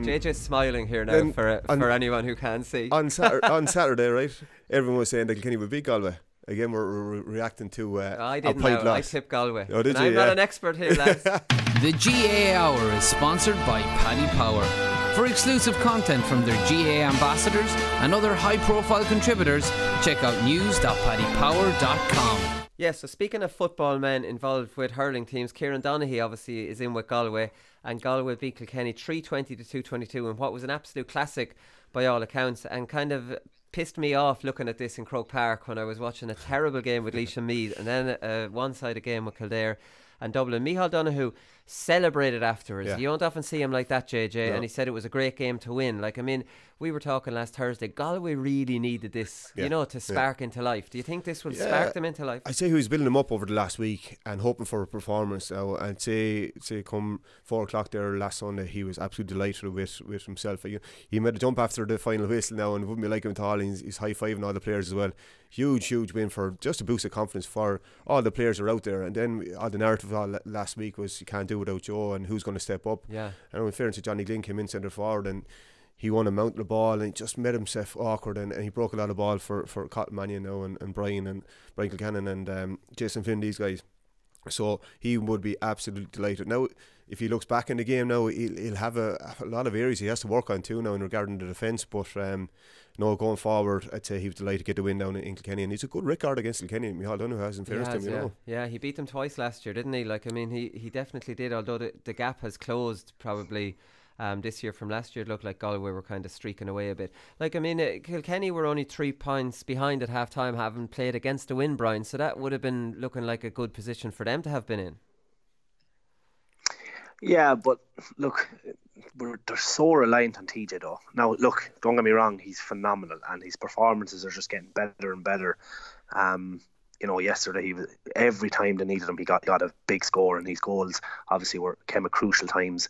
JJ's smiling here now for anyone who can't see. On Saturday, right, everyone was saying that Kilkenny would beat Galway. Again, we're reacting to I didn't know. I tipped Galway. Oh, did you? I'm not an expert here, lads. The GAA Hour is sponsored by Paddy Power. For exclusive content from their GAA ambassadors and other high-profile contributors, check out news.paddypower.com. Yes, so speaking of football men involved with hurling teams, Kieran Donaghy obviously is in with Galway, and Galway beat Kilkenny 320 to 222 in what was an absolute classic by all accounts, and kind of pissed me off looking at this in Croke Park when I was watching a terrible game with Laois and Meath and then a one-sided game with Kildare and Dublin. Micheál Donoghue celebrated afterwards. You don't often see him like that, JJ, and he said it was a great game to win. Like, I mean, we were talking last Thursday, Galway really needed this, you know, to spark into life. Do you think this will spark them into life? I'd say he was building them up over the last week and hoping for a performance. I'd say come 4 o'clock there last Sunday, he was absolutely delighted with himself. He made a jump after the final whistle now, and it wouldn't be like him at all. He's high-fiving all the players as well. Huge win for just a boost of confidence for all the players that are out there. And then all the narrative last week was you can't do without Joe and who's going to step up. Yeah. And in fairness to Johnny Glynn, came in centre forward and he won a mount the ball and he just made himself awkward and he broke a lot of ball for Cotton Mannion now and Brian Kilcannon and Jason Finn, these guys. So he would be absolutely delighted. Now, if he looks back in the game now, he'll have a lot of areas he has to work on too now in regarding the defence. But going forward, I'd say he was delighted to get the win down in Kilkenny, and he's a good record against Kilkenny. Micheál Donoghue has, in fairness to him, you know. Yeah, he beat them twice last year, didn't he? Like, I mean, he definitely did. Although the gap has closed probably. This year from last year, it looked like Galway were kind of streaking away a bit. Like, I mean, Kilkenny were only 3 points behind at half time, having played against the win, Brian, so that would have been looking like a good position for them to have been in. Yeah, but look, they're so reliant on TJ though. Now, look, don't get me wrong, he's phenomenal and his performances are just getting better and better. Yesterday, every time they needed him, he got a big score, and his goals obviously came at crucial times.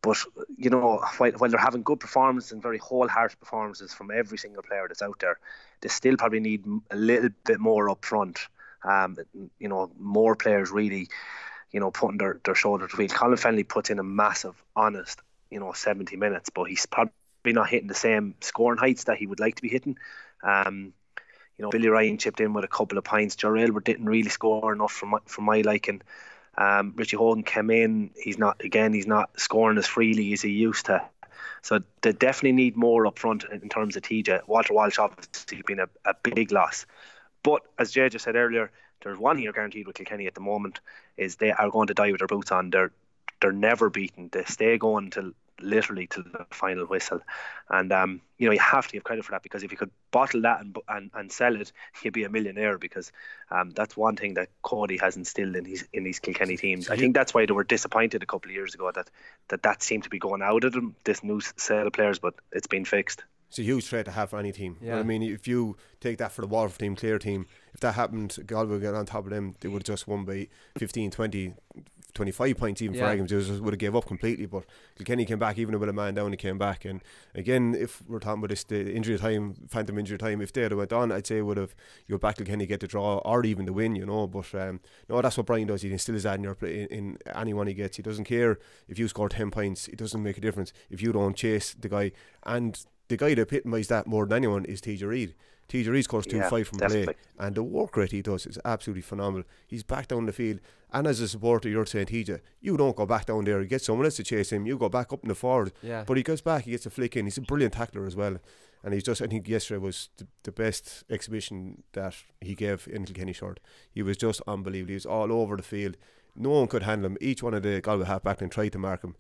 But, you know, while they're having good performances and very wholehearted performances from every single player that's out there, they still probably need a little bit more up front. More players really, putting their shoulder to the wheel. Colin Fennelly puts in a massive, honest, 70 minutes, but he's probably not hitting the same scoring heights that he would like to be hitting. Billy Ryan chipped in with a couple of points. Joe Aylward didn't really score enough for my liking. Richie Holden came in. He's not scoring as freely as he used to. So they definitely need more up front in terms of TJ. Walter Walsh obviously been a big loss. But as Jay just said earlier, there's one here guaranteed with Kilkenny at the moment, is they are going to die with their boots on. They're never beaten. They stay going literally till the final whistle. And you have to give credit for that, because if you could bottle that and sell it, you'd be a millionaire, because that's one thing that Cody has instilled in these Kilkenny teams. I think that's why they were disappointed a couple of years ago that seemed to be going out of them, this new sale of players, but it's been fixed. It's a huge threat to have for any team. Yeah. You know what I mean, if you take that for the Waterford team, Clare team, if that happened, Galway would get on top of them, they would have just won by 15, 20, 25 points even for arguments. They would have gave up completely. But Kilkenny came back, even with a man down, he came back. And again, if we're talking about this, the injury time, phantom injury time, if they had went on, I'd say would have you back Kilkenny get the draw or even the win, But no, that's what Brian does. He instills that in anyone he gets. He doesn't care if you score 10 points. It doesn't make a difference if you don't chase the guy. And the guy that epitomised that more than anyone is TJ Reid. TJ Reid scores 2-5 from play, and the work rate he does is absolutely phenomenal. He's back down the field, and as a supporter, you're saying, TJ, you don't go back down there, you get someone else to chase him, you go back up in the forward. But he goes back, he gets a flick in. He's a brilliant tackler as well, and I think yesterday was the best exhibition that he gave in Kilkenny shirt. He was just unbelievable. He was all over the field. No one could handle him. Each one of the Galway half-backmen tried to mark him.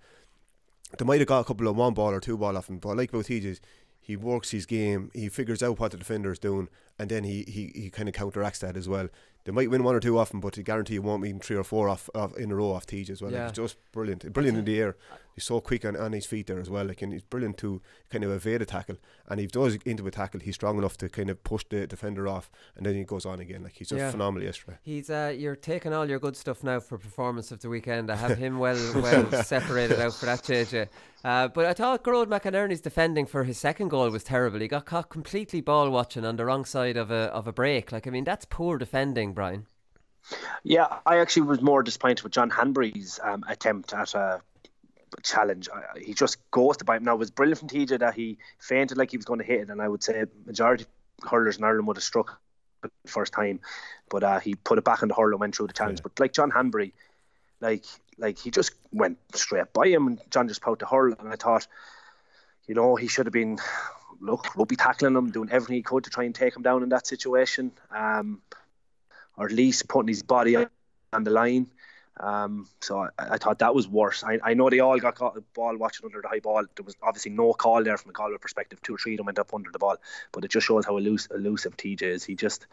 They might have got a couple of 1-ball or 2-ball off him, but I like about TJ's, he works his game, he figures out what the defender is doing, and then he kind of counteracts that as well. They might win 1 or 2 off him, but I guarantee you won't win 3 or 4 off in a row off TJ as well. It's just brilliant in the air. He's so quick on his feet there as well. And he's brilliant to kind of evade a tackle, and if he does into a tackle, he's strong enough to kind of push the defender off, and then he goes on again. He's just phenomenal yesterday. He's you're taking all your good stuff now for performance of the weekend. I have him well separated out for that, JJ. But I thought Gerard McInerney's defending for his second goal was terrible. He got caught completely ball watching on the wrong side of a break. That's poor defending, Brian. Yeah, I actually was more disappointed with John Hanbury's attempt at challenge. He just goes to buy him. Now, it was brilliant from TJ that he fainted like he was going to hit it, and I would say majority of hurlers in Ireland would have struck it the first time, but he put it back on the hurl and went through the challenge. But like John Hanbury, like he just went straight by him, and John just put the hurl, and I thought, he should have been rugby tackling him, doing everything he could to try and take him down in that situation, or at least putting his body on the line. So I thought that was worse. I know they all got caught the ball watching under the high ball. There was obviously no call there from a Galway perspective. 2 or 3 of them went up under the ball, but it just shows how elusive TJ is. He just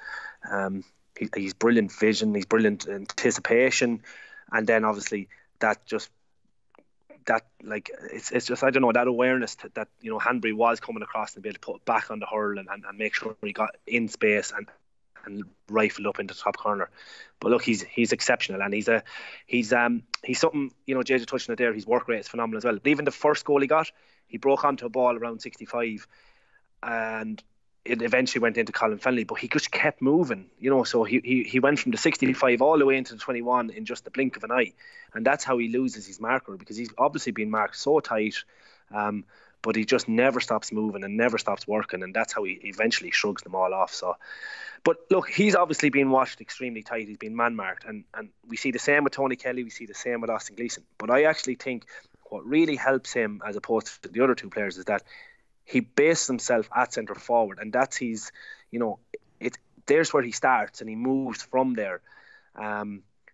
he's brilliant vision, he's brilliant anticipation, and then obviously it's just, I don't know, that awareness that Hanbury was coming across and be able to put it back on the hurl and make sure he got in space and rifled up into the top corner. But look, he's exceptional, and he's something, JJ touched on it there. His work rate is phenomenal as well. But even the first goal he got, he broke onto a ball around 65, and it eventually went into Colm Parkinson, but he just kept moving, so he went from the 65 all the way into the 21 in just the blink of an eye, and that's how he loses his marker, because he's obviously been marked so tight, but he just never stops moving and never stops working, and that's how he eventually shrugs them all off. So, but look, he's obviously been watched extremely tight. He's been man-marked, and we see the same with Tony Kelly, we see the same with Austin Gleeson. But I actually think what really helps him as opposed to the other 2 players is that he bases himself at centre forward, and that's his, there's where he starts, and he moves from there.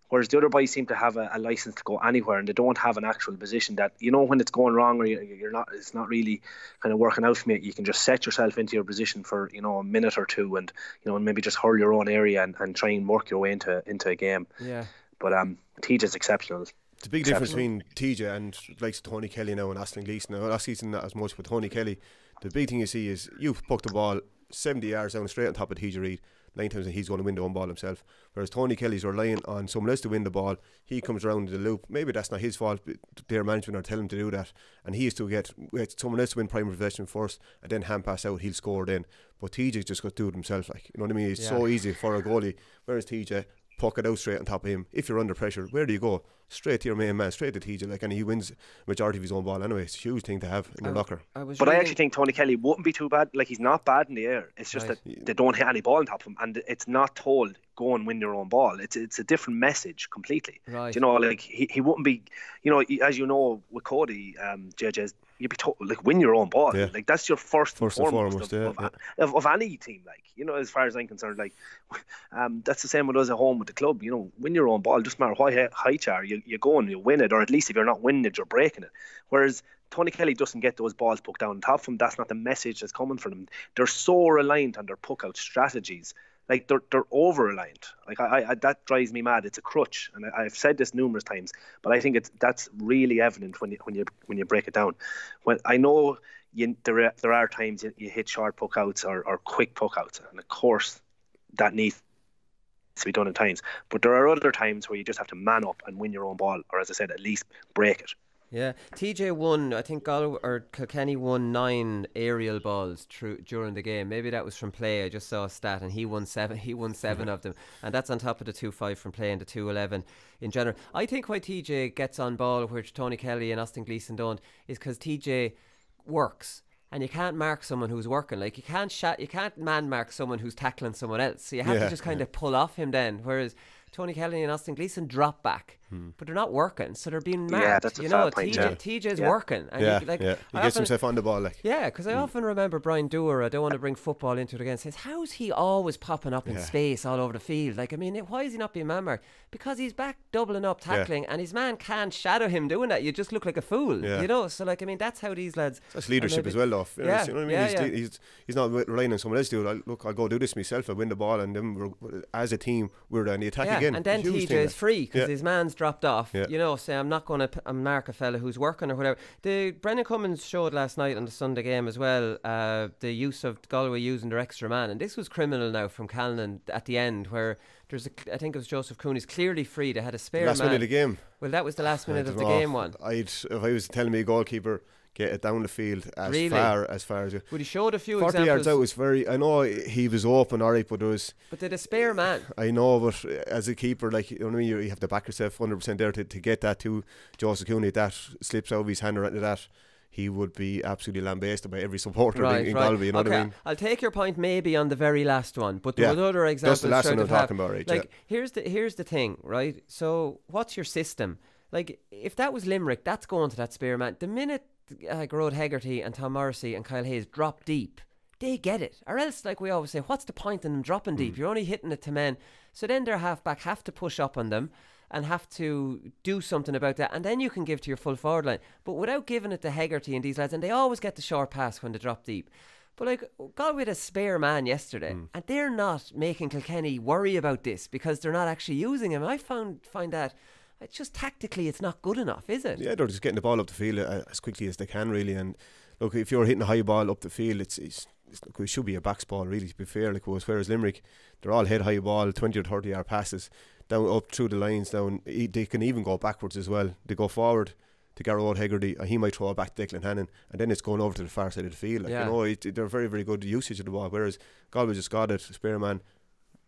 Whereas the other boys seem to have a license to go anywhere, and they don't have an actual position that, when it's going wrong or it's not really kind of working out for me, you can just set yourself into your position for, a minute or 2 and, and maybe just hurl your own area and try and work your way into a game. Yeah. But TJ's exceptional. It's a big difference between TJ and like Tony Kelly now and Aston Gleeson. Now, last season not as much, but Tony Kelly, the big thing you see is you puck the ball 70 yards down straight on top of TJ Reid. 9 times he's going to win the one ball himself, whereas Tony Kelly's relying on someone else to win the ball. He comes around the loop, maybe that's not his fault, but their management are telling him to do that, and he has to get someone else to win primary possession first and then hand pass out, he'll score then. But TJ's just got to do it himself, like, you know what I mean? It's so easy for a goalie, whereas TJ, puck it out straight on top of him. If you're under pressure, where do you go? Straight to your main man, straight to TJ, and he wins majority of his own ball anyway. It's a huge thing to have in your locker. But I actually think Tony Kelly wouldn't be too bad. Like, he's not bad in the air. It's just that they don't hit any ball on top of him, and it's not told go and win your own ball. It's a different message completely. Right. Like he wouldn't be. As you know, with Cody, JJ's, you'd be told, like, win your own ball. Like, that's your first and foremost of any team. Like, as far as I'm concerned, like, that's the same with us at home with the club. Win your own ball. Doesn't matter what height you are, you go and you win it, or at least if you're not winning it, you're breaking it. Whereas Tony Kelly doesn't get those balls put down on top of him. That's not the message that's coming from them. They're so reliant on their puck out strategies. Like, they're over reliant. Like, I that drives me mad. It's a crutch, and I've said this numerous times, but I think that's really evident when you break it down. When I know there are times you hit short puck outs or quick puck outs, and of course that needs to be done at times. But there are other times where you just have to man up and win your own ball, or, as I said, at least break it. Yeah, TJ won. I think Galway or Kilkenny won 9 aerial balls during the game. Maybe that was from play. I just saw a stat, and he won 7. He won 7 of them, and that's on top of the 2-5 from play and the 2-11 in general. I think why TJ gets on ball, which Tony Kelly and Austin Gleeson don't, is because TJ works. And you can't mark someone who's working. Like, you can't man mark someone who's tackling someone else. So you have to just kind of pull off him then. Whereas Tony Kelly and Austin Gleeson drop back, but they're not working, so they're being marked. Yeah, that's a fair point. TJ's working. And he gets himself on the ball. Like. Yeah, because I often remember Brian Dewar, I don't want to bring football into it again, says, how's he always popping up in space all over the field? Like, I mean, why is he not being man marked? Because he's back doubling up, tackling, and his man can't shadow him doing that. You just look like a fool, So, like, I mean, that's how these lads... That's leadership as well, though. You know what I mean? He's not relying on someone else to do it. Look, I'll go do this myself. I win the ball, and then as a team, we're on the attack again. And then TJ is free because his man's dropped off. Say, I'm not going to mark a fella who's working or whatever. Brendan Cummins showed last night on the Sunday game as well the use of Galway using their extra man, and this was criminal now from Callan at the end, where I think it was Joseph Cooney's clearly free. They had a spare last man. Minute of the game. Well, that was the last minute of the game one. If I was telling me a goalkeeper get it down the field as Really? far as you. But he showed a few 40 examples. yards out was very. I know he was open, alright, but there was. But they're a spare man. I know, but as a keeper, like, you know what I mean, you have to back yourself 100% there to get that to Joseph Cooney. If that slips out of his hand or into that, he would be absolutely lambasted by every supporter in Galway. You know what I mean? I'll take your point maybe on the very last one, but there were other examples. That's the last one I'm talking about, right? Like, here's the thing, right? So, what's your system? Like, if that was Limerick, that's going to that spare man. The minute Gerard Hegarty and Tom Morrissey and Kyle Hayes drop deep, they get it. Or else, like we always say, what's the point in them dropping deep? You're only hitting it to men. So then their half-back have to push up on them and have to do something about that, and then you can give to your full forward line. But without giving it to Hegarty and these lads, and they always get the short pass when they drop deep. But like, Galway had a spare man yesterday, and they're not making Kilkenny worry about this because they're not actually using him. I find that it's just tactically it's not good enough, is it? Yeah, they're just getting the ball up the field as quickly as they can, really. And look, if you're hitting a high ball up the field, it should be a backs ball, really, to be fair. Like, whereas Limerick, they're all head high ball, 20 or 30 yard passes down up through the lines down. They can even go backwards as well. They go forward to Gerard Hegarty, he might throw it back to Declan Hannon, and then it's going over to the far side of the field. Like, you know, they're very, very good usage of the ball, whereas Galway just got it, spare man.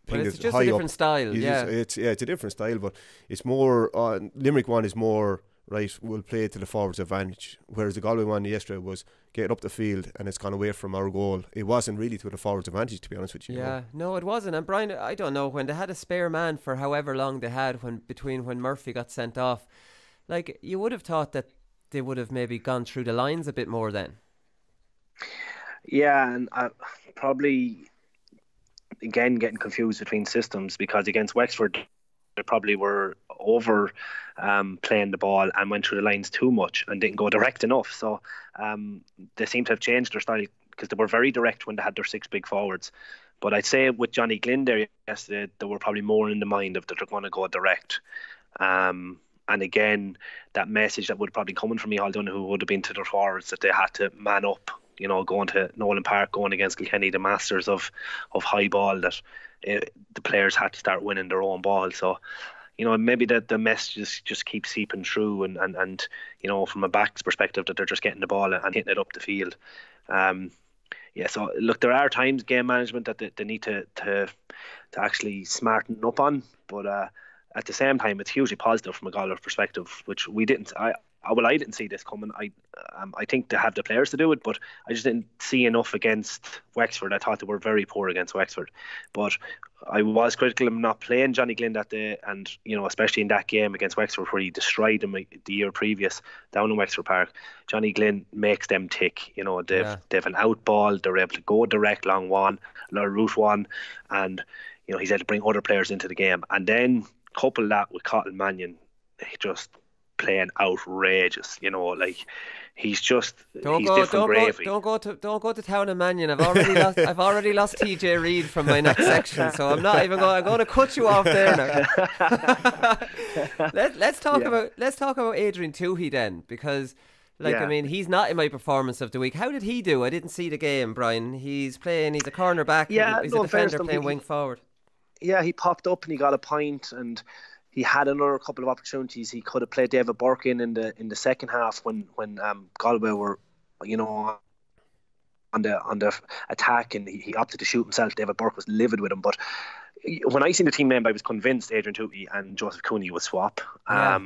But it's just a different style. It's a different style, but it's more Limerick one is more right, we'll play to the forwards' advantage, whereas the Galway one yesterday was get up the field and it's gone away from our goal. It wasn't really to the forwards' advantage, to be honest with you. Yeah, no, it wasn't. And Brian, I don't know, when they had a spare man for however long they had between when Murphy got sent off, like, you would have thought that they would have maybe gone through the lines a bit more then. Yeah, and probably again getting confused between systems, because against Wexford they probably were over playing the ball and went through the lines too much and didn't go direct enough. So they seem to have changed their style, because they were very direct when they had their six big forwards. But I'd say with Johnny Glynn there yesterday, they were probably more in the mind of that they're going to go direct. And again, that message that would probably coming from Micheál Donoghue would have been to their forwards that they had to man up, you know, going to Nolan Park, going against Kilkenny, the masters of high ball, that the players had to start winning their own ball. So, you know, maybe the messages just keep seeping through, and you know, from a back's perspective, that they're just getting the ball and hitting it up the field. Yeah, so look, there are times game management that they need to actually smarten up on, but at the same time, it's hugely positive from a Galway perspective, which we didn't. I didn't see this coming. I think they have the players to do it, but I just didn't see enough against Wexford. I thought they were very poor against Wexford, but I was critical of not playing Johnny Glynn that day, and you know, especially in that game against Wexford where he destroyed them the year previous down in Wexford Park. Johnny Glynn makes them tick. You know, they've an out ball, they're able to go direct long one, route one, and you know, he's able to bring other players into the game, and then couple that with Colm Mannion, just playing outrageous. You know, like, he's different gravy. Don't go to town and Mannion. I've already lost TJ Reid from my next section, so I'm not even going. I'm going to cut you off there now. Let's talk about Adrian Toohey then, because I mean, he's not in my performance of the week. How did he do? I didn't see the game, Brian. He's a cornerback. He's a defender playing wing forward. Yeah, he popped up and he got a point, and he had another couple of opportunities. He could have played David Burke in the second half when Galway were, you know, on the attack, and he opted to shoot himself. David Burke was livid with him. But when I seen the team name, I was convinced Adrian Toohey and Joseph Cooney would swap. Yeah.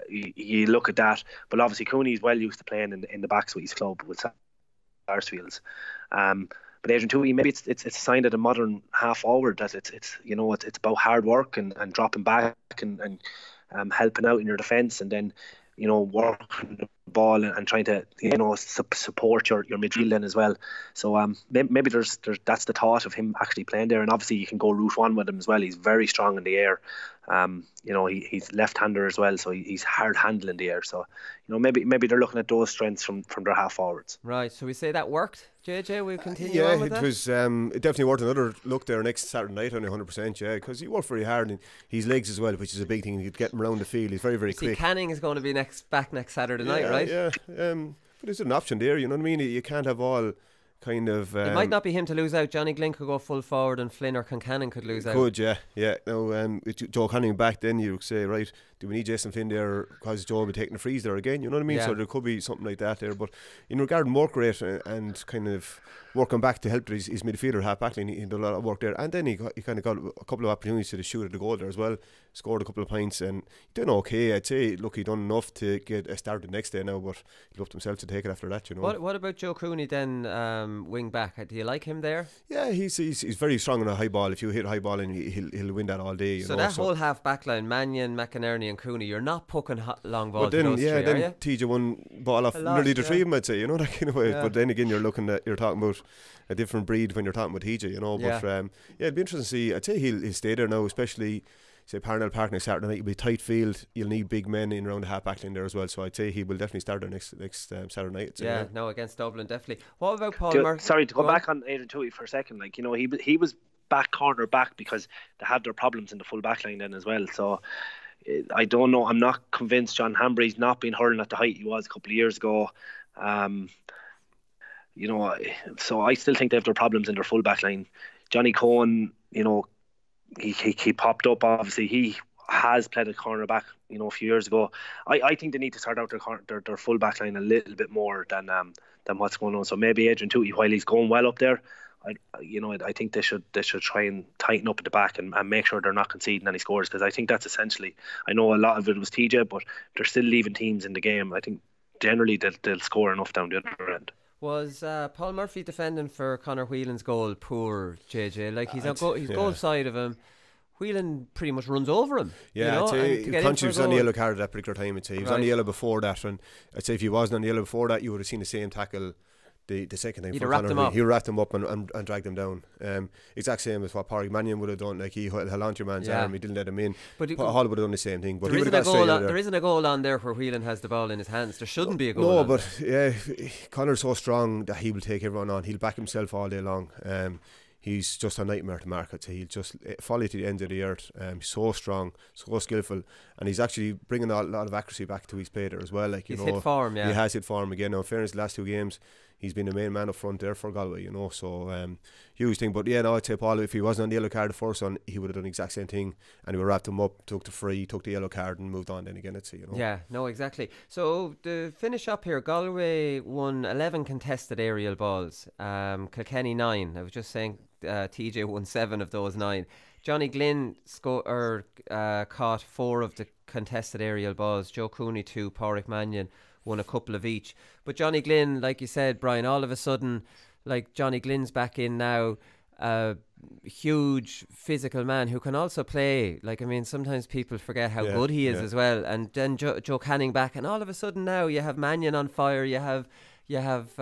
You look at that, but obviously Cooney is well used to playing in the backs with his club with Sarsfields. But Adrian Toohey, maybe it's a sign of the modern half forward, that it's you know, it's about hard work and dropping back and helping out in your defence, and then, you know, working the ball and trying to, you know, support your midfield then as well. So maybe there's that's the thought of him actually playing there, and obviously you can go route one with him as well. He's very strong in the air. You know, he's left-hander as well, so he's hard handling in the air. So, you know, maybe they're looking at those strengths from their half forwards. Right. So we say that worked. JJ, we'll continue on with that. Yeah, it was it definitely worth another look there next Saturday night, only 100%. Yeah, because he worked very hard, and his legs as well, which is a big thing. He'd get him around the field. He's very, very quick. Canning is going to be back next Saturday night, right? Yeah. But there's an option there. You know what I mean? You can't have all kind of. It might not be him to lose out. Johnny Glynn could go full forward, and Flynn or Concannon could lose out. Could, yeah. Now, with Joe Canning back, then you say, right, do we need Jason Flynn there because Joe will be taking the frees there again? You know what I mean? So there could be something like that there. But in regard to work rate and kind of working back to help his midfielder half back line, he did a lot of work there. And then he kind of got a couple of opportunities to shoot at the goal there as well. Scored a couple of points and he done okay. I'd say, look, he done enough to get a start the next day now, but he loved himself to take it after that, you know. What about Joe Cooney then, wing back? Do you like him there? Yeah, he's very strong on a high ball. If you hit a high ball and he'll win that all day. You know, that whole half back line, Mannion, McInerney and Cooney, you're not pucking long balls. But then, to those three, then TJ won ball off nearly the three of them, I'd say, you know, that kind of way. But then again, you're talking about a different breed when you're talking about TJ, you know. But it'd be interesting to see. I'd say he'll stay there now, especially say Parnell Park next Saturday night. It'll be a tight field. You'll need big men in around the half back line there as well. So I'd say he will definitely start there next Saturday night. Against Dublin, definitely. What about Paul Murphy? Sorry, to go back on Adrian Toohey for a second. Like, you know, he was back corner back because they had their problems in the full back line then as well. So I don't know. I'm not convinced John Hambury's not been hurling at the height he was a couple of years ago. You know, so I still think they have their problems in their full back line. Johnny Cohen, you know, he popped up. Obviously, he has played at cornerback, you know, a few years ago. I think they need to start out their full back line a little bit more than what's going on. So maybe Adrian Toohey, while he's going well up there, I think they should try and tighten up at the back and make sure they're not conceding any scores, because I think that's essentially. I know a lot of it was TJ, but they're still leaving teams in the game. I think generally they'll score enough down the other end. Was Paul Murphy defending for Conor Whelan's goal poor, JJ? Like he's goal side of him. Whelan pretty much runs over him. Yeah, I'd say Conchie was on the yellow card at that particular time. I'd say he was on the yellow before that, and I'd say if he wasn't on the yellow before that, you would have seen the same tackle the second time. He'd have wrapped him up. He wrapped him up and dragged him down. Exact same as what Pádraig Mannion would have done. Like he held on to your man's arm, he didn't let him in. But Hall would have done the same thing. But there isn't a goal on there where Whelan has the ball in his hands. There shouldn't be a goal. No, but Conor's so strong that he will take everyone on. He'll back himself all day long. He's just a nightmare to mark. I'd say he'll just follow to the end of the earth. He's so strong, so skillful, and he's actually bringing a lot of accuracy back to his play there as well. Like he's hit form, he has hit form again. Now, in fairness, the last two games, he's been the main man up front there for Galway, you know. So huge thing. But I'd say Paul, if he wasn't on the yellow card the first one, he would have done the exact same thing, and he would have wrapped him up, took the free, took the yellow card, and moved on. Then again, I'd say, you know. Yeah, no, exactly. So to finish up here, Galway won 11 contested aerial balls. Kilkenny 9. I was just saying. TJ won 7 of those 9. Johnny Glynn caught 4 of the contested aerial balls. Joe Cooney 2, Pádraig Mannion won a couple of each. But Johnny Glynn, like you said, Brian, all of a sudden, like Johnny Glynn's back in now, huge physical man who can also play. Like, I mean, sometimes people forget how good he is as well. And then Joe Canning back, and all of a sudden now you have Mannion on fire. You have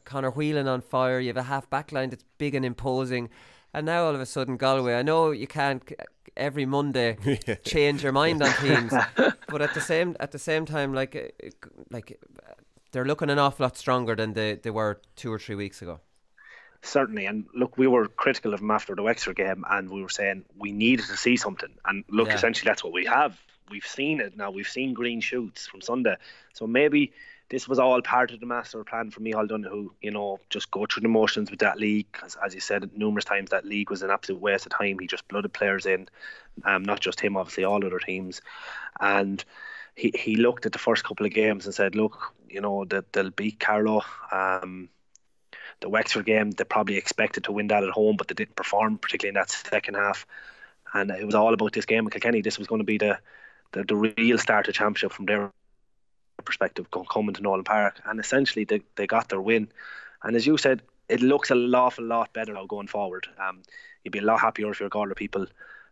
Conor Whelan on fire. You have a half back line that's big and imposing, and now all of a sudden Galway. I know you can't every Monday change your mind on teams, but at the same time, like they're looking an awful lot stronger than they were 2 or 3 weeks ago. Certainly, and look, we were critical of them after the Wexford game, and we were saying we needed to see something. And look, essentially that's what we have. We've seen it now. We've seen green shoots from Sunday, so maybe this was all part of the master plan for Micheál Donoghue, you know, just go through the motions with that league. As you said numerous times, that league was an absolute waste of time. He just blooded players in, not just him, obviously all other teams. And he looked at the first couple of games and said, look, you know, they'll beat Carlow. The Wexford game, they probably expected to win that at home, but they didn't perform, particularly in that second half. And it was all about this game with Kilkenny. This was going to be the real start of championship from their perspective, coming to Nolan Park, and essentially they got their win. And as you said, it looks an awful lot better now going forward. You'd be a lot happier if you're Galway people,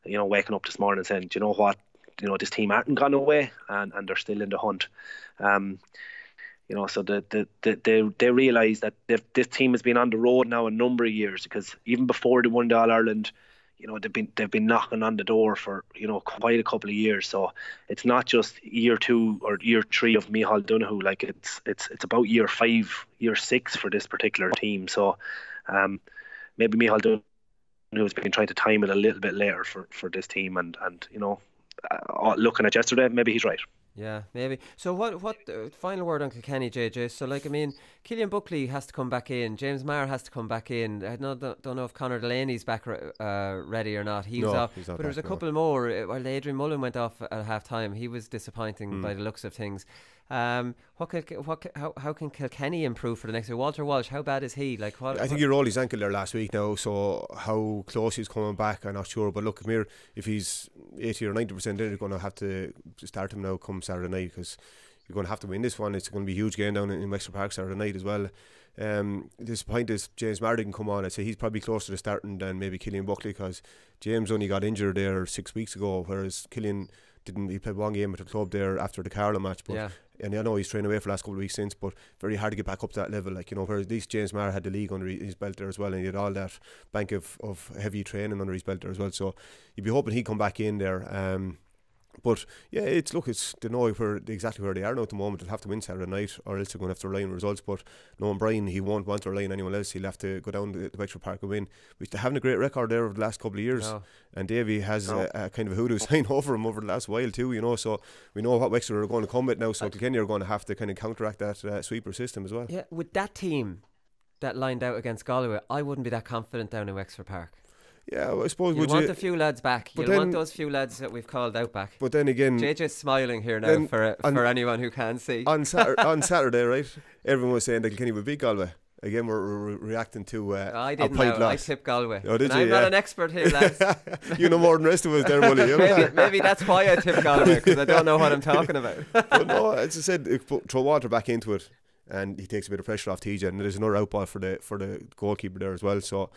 you know, waking up this morning saying, do you know what, you know, this team aren't gone away and they're still in the hunt. You know, so they realise that this team has been on the road now a number of years, because even before they won the All-Ireland, you know, they've been knocking on the door for, you know, quite a couple of years. So it's not just year 2 or year 3 of Micheál Donoghue. Like it's about year 5, year 6 for this particular team. So maybe Micheál Donoghue has been trying to time it a little bit later for this team. And you know, looking at yesterday, maybe he's right. Yeah, maybe. So what final word on Kilkenny, JJ? So like, I mean, Cillian Buckley has to come back in. James Maher has to come back in. I don't know if Conor Delaney's back ready or not. He was off, he's not but there was a back, couple more. While Adrian Mullen went off at half time, he was disappointing by the looks of things. How can Kilkenny improve for the next year? Walter Walsh, how bad is he? Like, I think he rolled his ankle there last week now, so how close he's coming back, I'm not sure. But look, Amir, if he's 80 or 90%, then you're going to have to start him now come Saturday night, because you're going to have to win this one. It's going to be a huge game down in Wexford Park Saturday night as well. This point is James Maher didn't come on. I'd say he's probably closer to starting than maybe Cillian Buckley, because James only got injured there 6 weeks ago, whereas Cillian didn't. He played one game with the club there after the Carlow match, but and I know he's trained away for the last couple of weeks since, but very hard to get back up to that level, like, you know, whereas at least James Maher had the league under his belt there as well, and he had all that bank of heavy training under his belt there as well, so you'd be hoping he'd come back in there. But yeah, it's to know exactly where they are now at the moment. They'll have to win Saturday night, or else they're going to have to rely on results. But knowing Brian, he won't want to rely on anyone else. He'll have to go down to Wexford Park and win, which they haven't a great record there over the last couple of years. And Davy has a kind of a hoodoo sign over him over the last while too, you know. So we know what Wexford are going to come with now. So Kilkenny are going to have to kind of counteract that sweeper system as well. Yeah, with that team that lined out against Galway, I wouldn't be that confident down in Wexford Park. Yeah, well, I suppose you want a few lads back. You want those few lads that we've called out back. But then again, JJ's smiling here now for anyone who can't see. On Saturday, right? Everyone was saying that Kilkenny would beat Galway. Again, we're reacting to I didn't know. I tipped Galway. Oh, did you? I'm not an expert here, lads. You know more than the rest of us there, Willie. maybe that's why I tipped Galway, because I don't know what I'm talking about. But no, as I said, throw Walter back into it, and he takes a bit of pressure off TJ, and there's another outball for the goalkeeper there as well. So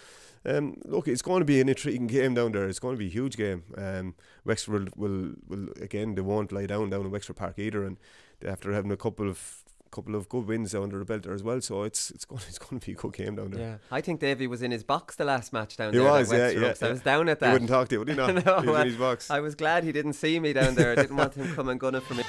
look, it's going to be an intriguing game down there. It's going to be a huge game. Wexford will again, they won't lie down in Wexford Park either, and after having a couple of good wins under the belt there as well, so it's going to be a good game down there. Yeah, I think Davey was in his box the last match down there. He was, I was down at that. He wouldn't talk to you, would he not? No, he was in his box. I was glad he didn't see me down there. I didn't want him coming gunning for me.